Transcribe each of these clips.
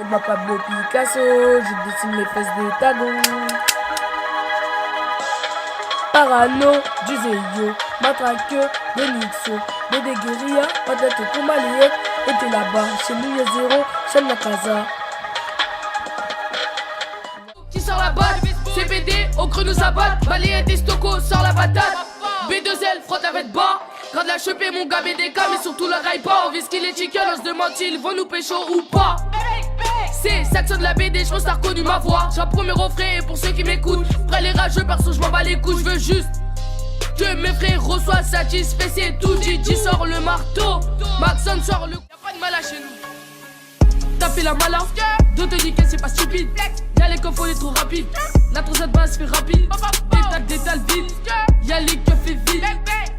Moi Pablo Picasso, je dessine les fesses des tagons. Parano, du Zeyo, matraqueux, de Nixo, de Guérilla, patate pour Maliette, et t'es là-bas, chez nous y'a zéro, j'aime la casa. Qui sort la balle, CBD, au creux nous abattent, Maliette et Stoko, sort la patate, B2L, frotte avec bas. Quand la choper mon gars BDK, mais surtout le raille pas. On vise qu'il est chicken, on se demande s'ils vont nous pécho ou pas. C'est Saxon de la BD, je pense t'as reconnu ma voix. J'ai un premier refrain pour ceux qui m'écoutent. Près les rageux, perso je m'en bats les couilles. Je veux juste que mes frères reçoivent satisfait, c'est tout. Gigi sort le marteau, Maxon sort le... Y'a pas de malin chez nous. T'as fait la malin, de te niquer c'est pas stupide. Y'a les coffres on est trop rapide, la transat base fait rapide. Des tacs vide, y'a les keufs et vide.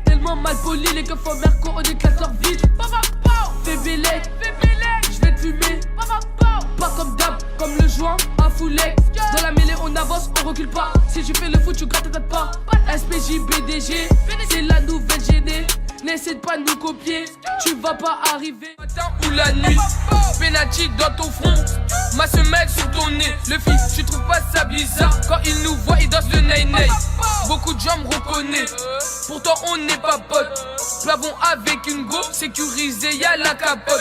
Tellement mal poli, les keufs en merco on éclate leur vide. Fais bélec, je vais te fumer. Pas comme d'hab, comme le joint, un foulec. Dans la mêlée on avance, on recule pas. Si tu fais le foot tu grattes ta pas. SPJ BDG, c'est la nouvelle gênée. N'essaie de pas nous copier, tu vas pas arriver. Matin ou la nuit, penalty dans ton front, ma semelle sur ton nez. Le fils, tu trouves pas ça bizarre? Quand il nous voit, il danse le ney-ney. Beaucoup de gens me reconnaissent, pourtant on n'est pas potes. Plafond avec une go, sécurisé, y'a la capote.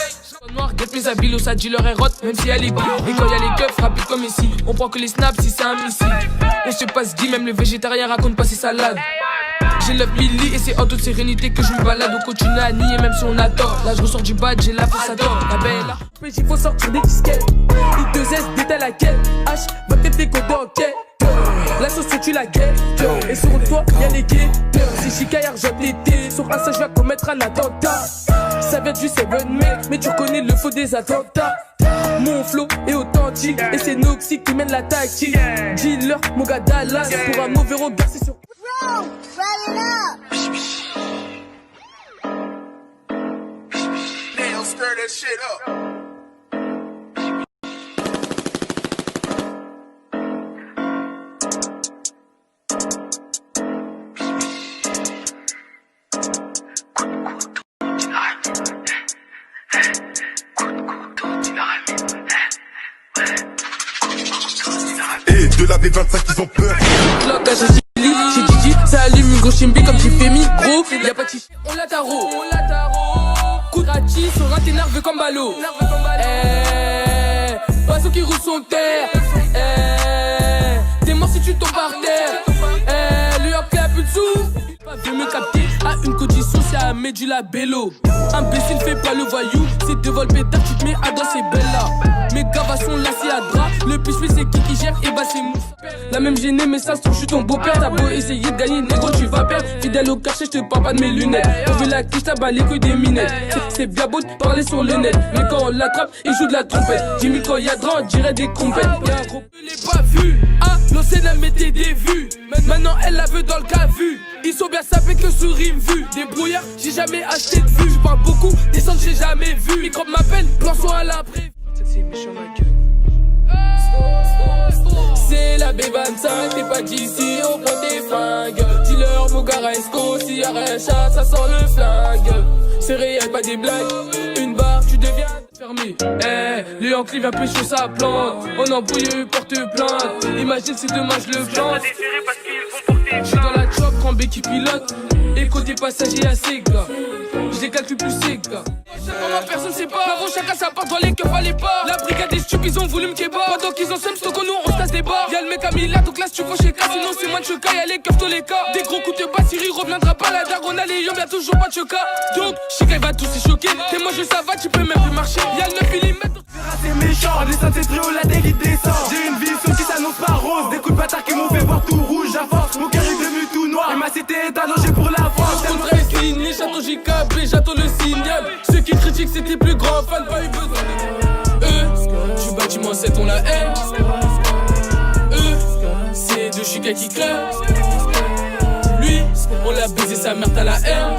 Noir, guette mes habits, ça dit leur est rotte, même si elle est gris. Et quand y'a les keufs, rapide comme ici, on prend que les snaps si c'est un missile. On se passe dit, même les végétariens racontent pas ses salades. J'ai le Billy et c'est en toute sérénité que je me balade. On continue à nier même si on a tort. Là je ressors du badge, j'ai la face à tort. La belle là, mais il faut sortir des disquettes. I2S détaille laquelle H va peut-être les codes d'enquête. La sauce tu la guette. Et sur toi y'a les gays. Si Chica argent l'été, sur un ça je vais commettre un attentat. Ça vient du 7 mec, mais tu reconnais le faux des attentats. Mon flow est authentique et c'est Noxy qui mène la tactique. Dealer, mon gars Dallas, pour un mauvais regard c'est sur... Bro, fry it up. Damn, stir that shit up. Et de la B25 ils ont peur. Chez Gigi, ça allume une grosse chimbi comme j'ai fait mi gros. Y'a pas de chichi, on l'a tarot. Coup de ratis, sur un t'es nerveux comme ballot. Oiseau qui roule son terre. T'es mort si tu tombes par terre. Le hop qui a plus de sous. Pas veut me capter à une condition, c'est à mettre du labello. Imbécile, fais pas le voyou. C'est de vol pétard, tu te mets à danser bella. Mes gavas sont lassés à drap. Le plus c'est qui gère, et bah c'est mou. La même gênée, mais ça se trouve, je suis ton beau-père. T'as beau essayer de gagner, négro, tu vas perdre. Fidèle au cachet, je te parle pas de mes lunettes. On veut la quiche, t'as les couilles des minettes. C'est bien beau de parler sur le net, mais quand on l'attrape, il joue de la trompette. Jimmy, quand y'a drap, on dirait des compètes. Y'a un gros, je l'ai pas vu. Ah, l'ancienne, elle mettait des vues. Maintenant, elle la veut dans le cas vu. Ils sont bien sapés que sur rime vu. Des brouillards, j'ai jamais acheté de vue. Je parle beaucoup, des sons que j'ai jamais vu. Microbe m'appelle, plan soit à l'après. C'est la B25, t'es pas d'ici, on prend des flingues. Dealer, Mogara, Esco, s'il y a un chat, ça sent le flingue. C'est réel, pas des blagues. Une barre, tu deviens fermé. Le Yankee vient pécho sa plante. On embrouille, porte plainte. Imagine si demain je le plante. J'suis dans la chop, grand B qui pilote. Et côté passager à ses gars. Je les calcule plus ses gars. Comment personne sait pas. Avant chacun sa part dans les keufs à l'épargne. La brigade des stups, ils ont voulu me kébar. Pendant qu'ils ont seum, stock nous on se casse des barres. Y'a le mec à Mila, donc là si tu vois chez K. Sinon c'est moins de choca, y'a les keufs tous les cas. Des gros coups de basse, Siri reviendra pas. La daronne a les yeux, y'a toujours pas de choca. Donc, Chica il va tous se choquer. T'es moi je ça va, tu peux même plus marcher. Y'a le 9 mm. C'est méchant, les seins c'est trio, la délite descend. J'ai une vie qui s'annonce pas rose. Des coups de bâtard qui m'ont fait voir tout rouge. À force, mon cœur est devenu tout noir. Et ma cité est allongée pour la France. Contre Esline, j'attends JKB, j'attends le signal. Ceux qui critiquent c'était plus grand fan, pas eu besoin de du bâtiment 7 on la haine. C'est de Chica qui crève. Lui, On l'a baisé sa mère, t'as la haine.